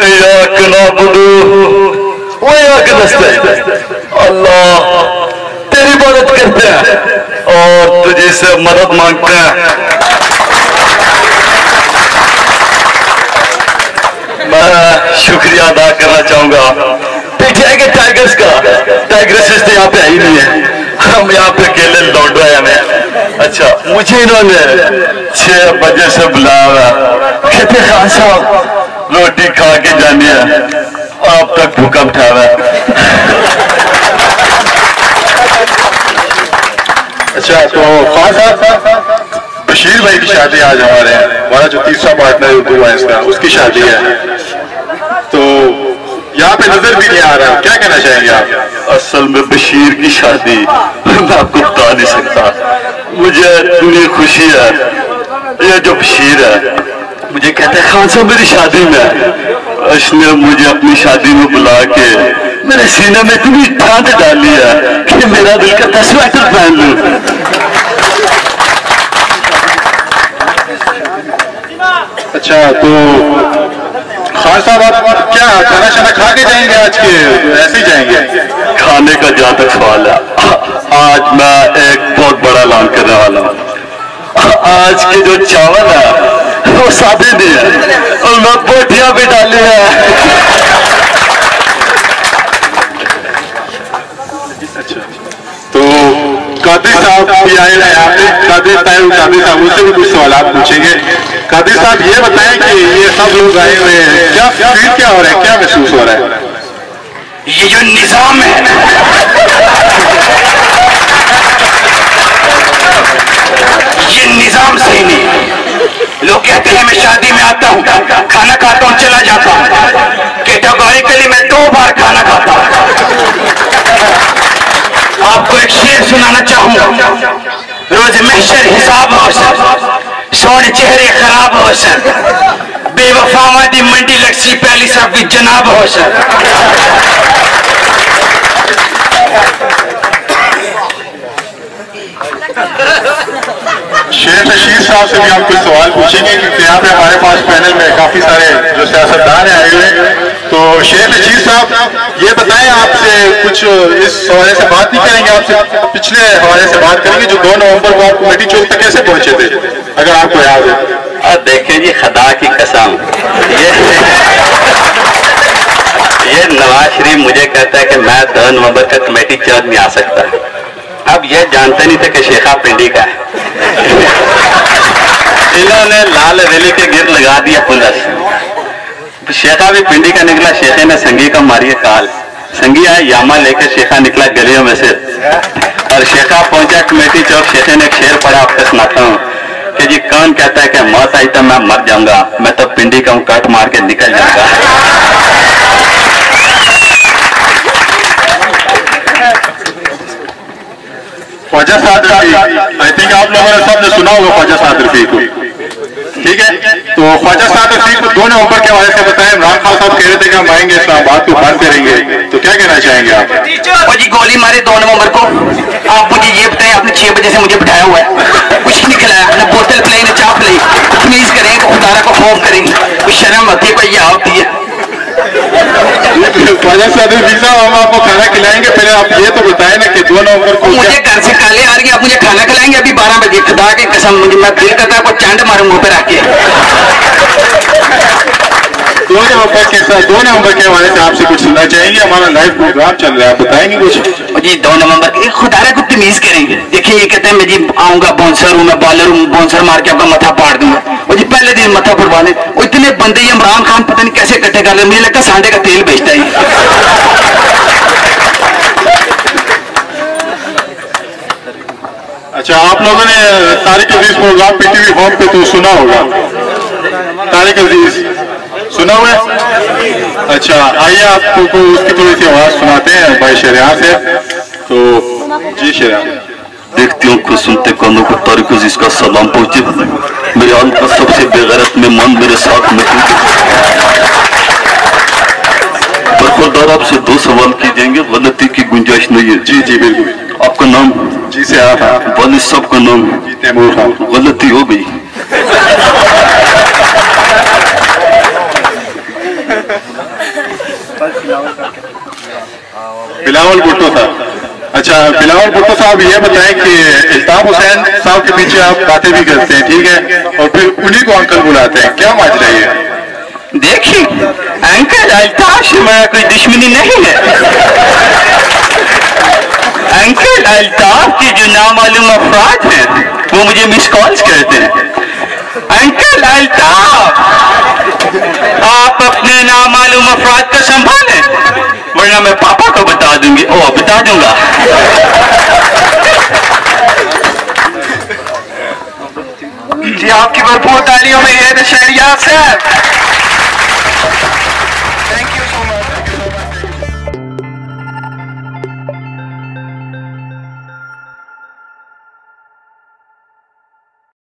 इय्याक नअबुदु व इय्याक नस्तईन। अल्लाह तेरी इबादत करते हैं और तुझे से मदद मांगते हैं। मैं शुक्रिया अदा करना चाहूंगा पीटीआई के टाइगर्स का। टाइगर्स तो यहाँ पे आई नहीं है, हम यहाँ पे अकेले लौट रहे हैं। अच्छा, मुझे इन्होंने 6 बजे से बुलाया हुआ, कहते खान साहब रोटी खा के जानी है, अब तक भूखा उठा हुआ है। अच्छा, तो खान साहब बशीर भाई की शादी आज हमारा जो तीसरा पार्टनर उर्दू है इसका, उसकी शादी है, तो यहाँ पे नजर भी नहीं आ रहा, क्या कहना चाहेंगे आप? असल में बशीर की शादी मैं आपको बता नहीं सकता। मुझे इतनी खुशी है, ये जो बशीर है मुझे कहते हैं खान साहब मेरी शादी में, उसने मुझे अपनी शादी में बुला के मेरे सीने में इतनी ठंड डाली है कि मेरा दिल करता स्वेटर पहन लूं। अच्छा, तो खान साहब आप क्या खाना शाना खा के जाएंगे आज के, ऐसे ही जाएंगे? खाने का जहाँ तक सवाल है, आज मैं एक बहुत बड़ा ऐलान करने वाला हूँ। आज के जो चावल है वो सादे नहीं है और मैं बोटियां भी डाली है। अच्छा, तो कादिर साहब भी आए हैं यहाँ पे, कादिर साहब उनसे भी कुछ सवाल पूछेंगे। कादिर साहब ये बताएं कि ये सब लोग आए हुए हैं, क्या फील क्या हो रहा है, क्या महसूस हो रहा है? ये जो निजाम है ये निजाम सही नहीं। लोग कहते हैं मैं शादी में आता हूँ, खाना खाता हूँ, चला जाता हूँ, कैटेगोरिकली मैं 2 बार खाना खाता हूँ। आपको एक शेर सुनाना चाहूंगा। रोज महशर हिसाब हो सर, सोने चेहरे खराब हो सर, बेवफा मादी मंडी लक्सी पहली सब भी जनाब हो सर। शेर रशीद साहब से भी हम कुछ सवाल पूछेंगे क्योंकि यहाँ पे हमारे पास पैनल में काफी सारे जो सियासतदान आए हुए हैं। तो शेर रशीद साहब ये बताएं, आपसे कुछ इस हवाले से बात नहीं करेंगे, आपसे पिछले हवाले से बात करेंगे जो 2 नवंबर को आप कमेटी चौक तक कैसे पहुंचे थे, अगर आपको याद है। देखें जी, खुदा की कसम, ये नवाज शरीफ मुझे कहता है कि मैं 2 नवंबर का कमेटी चौक नहीं आ सकता। अब ये जानते नहीं थे कि शेखा पिंडी का है। इन्होंने लाल रैली के गिर लगा दिया पुलिस। शेखा भी पिंडी का निकला, शेखे ने संगी का मारी काल। संगी आया यामा लेकर, शेखा निकला गलियों में से और शेखा पहुंचा कमेटी चौक। शेखे ने एक शेर पढ़ा, आपको सुनाता हूँ कि जी कौन कहता है कि मौत आई तो मैं मर जाऊंगा, मैं तो पिंडी का कट मार के निकल जाऊंगा। ख्वाजा साद रफी, आई थिंक आप लोगों ने सबने सुना होगा ख्वाजा साद रफी को, ठीक है? तो ख्वाजा साद रफी को 2 नवंबर के हवाले से बताएं। इमरान खान साहब कह रहे थे कि हम आएंगे, इस्लामाबाद को बंद करेंगे, तो क्या कहना चाहेंगे आप? और जी गोली मारे 2 नवंबर को। आप मुझे ये बताएं, आपने 6 बजे से मुझे बिठाया हुआ है, कुछ नहीं खिलाया, न बोतल पिलाई न चाप पिलाई। प्लीज करें तो खुदा को खौफ करेंगे, कुछ शर्म होती है, कोई यह होती है। ख्वाजा साद रफी साहब, हम आपको खाना खिलाएंगे, पहले आप ये तो बताएं ना कि 2 नवंबर को मुझे घर से काले आ रही है, आप मुझे खाना खिलाएंगे अभी 12 बजे? खुदा की कसम, मुझे मैं दिल करता है कोई चांद मारूं मुंह पे रख के। 2 नवंबर के हवाले से आपसे कुछ सुनना चाहेंगे, हमारा लाइव प्रोग्राम चल रहा है, आप बताएंगे कुछ? जी 2 नवंबर के खुदा को तमीज करेंगे। देखिए ये कहते हैं मैं जी आऊंगा, बाउंसर हूँ, मैं बॉलर हूँ, बाउंसर मार के आपका मथा फाड़ दूंगा। वो जी पहले दिन मथा फुटवा ले। वो इतने बंदे ही इमरान खान पता नहीं कैसे इकट्ठे कर ले, मुझे लगता है सांडे का तेल बेचता है। अच्छा, आप लोगों ने तारिक अजीज प्रोग्राम पीटीवी होम पे तो सुना होगा, तारिक अजीज सुना हुआ है? अच्छा, आइए आपको उसकी थोड़ी सी आवाज सुनाते हैं भाई शरिया से। तो जी शरिया, देखती हूँ खुद सुनते कानों को तारिक अजीज का सलाम पहुंचे। मेरे आल का सबसे बेगैरत मेहमान मेरे साथ में, बरखुरदार आपसे 2 सवाल किए जाएंगे, गलती की गुंजाइश नहीं है। जी जी बिल्कुल। आपका नाम? जी से आप? वालिद साहब का नाम? तैमूर खान। गलती हो गई। बिलावल भुट्टो साहब। अच्छा बिलावल भुट्टो साहब, ये बताएं कि इल्ताफ हुसैन साहब के पीछे आप बातें भी करते हैं, ठीक है, और फिर उन्हीं को अंकल बुलाते हैं, क्या माजरा है? देखिए अंकल अल्ताफ से मेरा कोई दुश्मनी नहीं है। अंकल अल्ताफ के जो नामालूम अफराद हैं वो मुझे मिस कॉल्स करते हैं। अंकल अल्ताफ आप अपने नामालूम अफराद को संभालें, वरना मैं पापा को बता दूंगी। बता दूंगा। जी आपकी भरपूर तालियों में ये शहरियार साहब।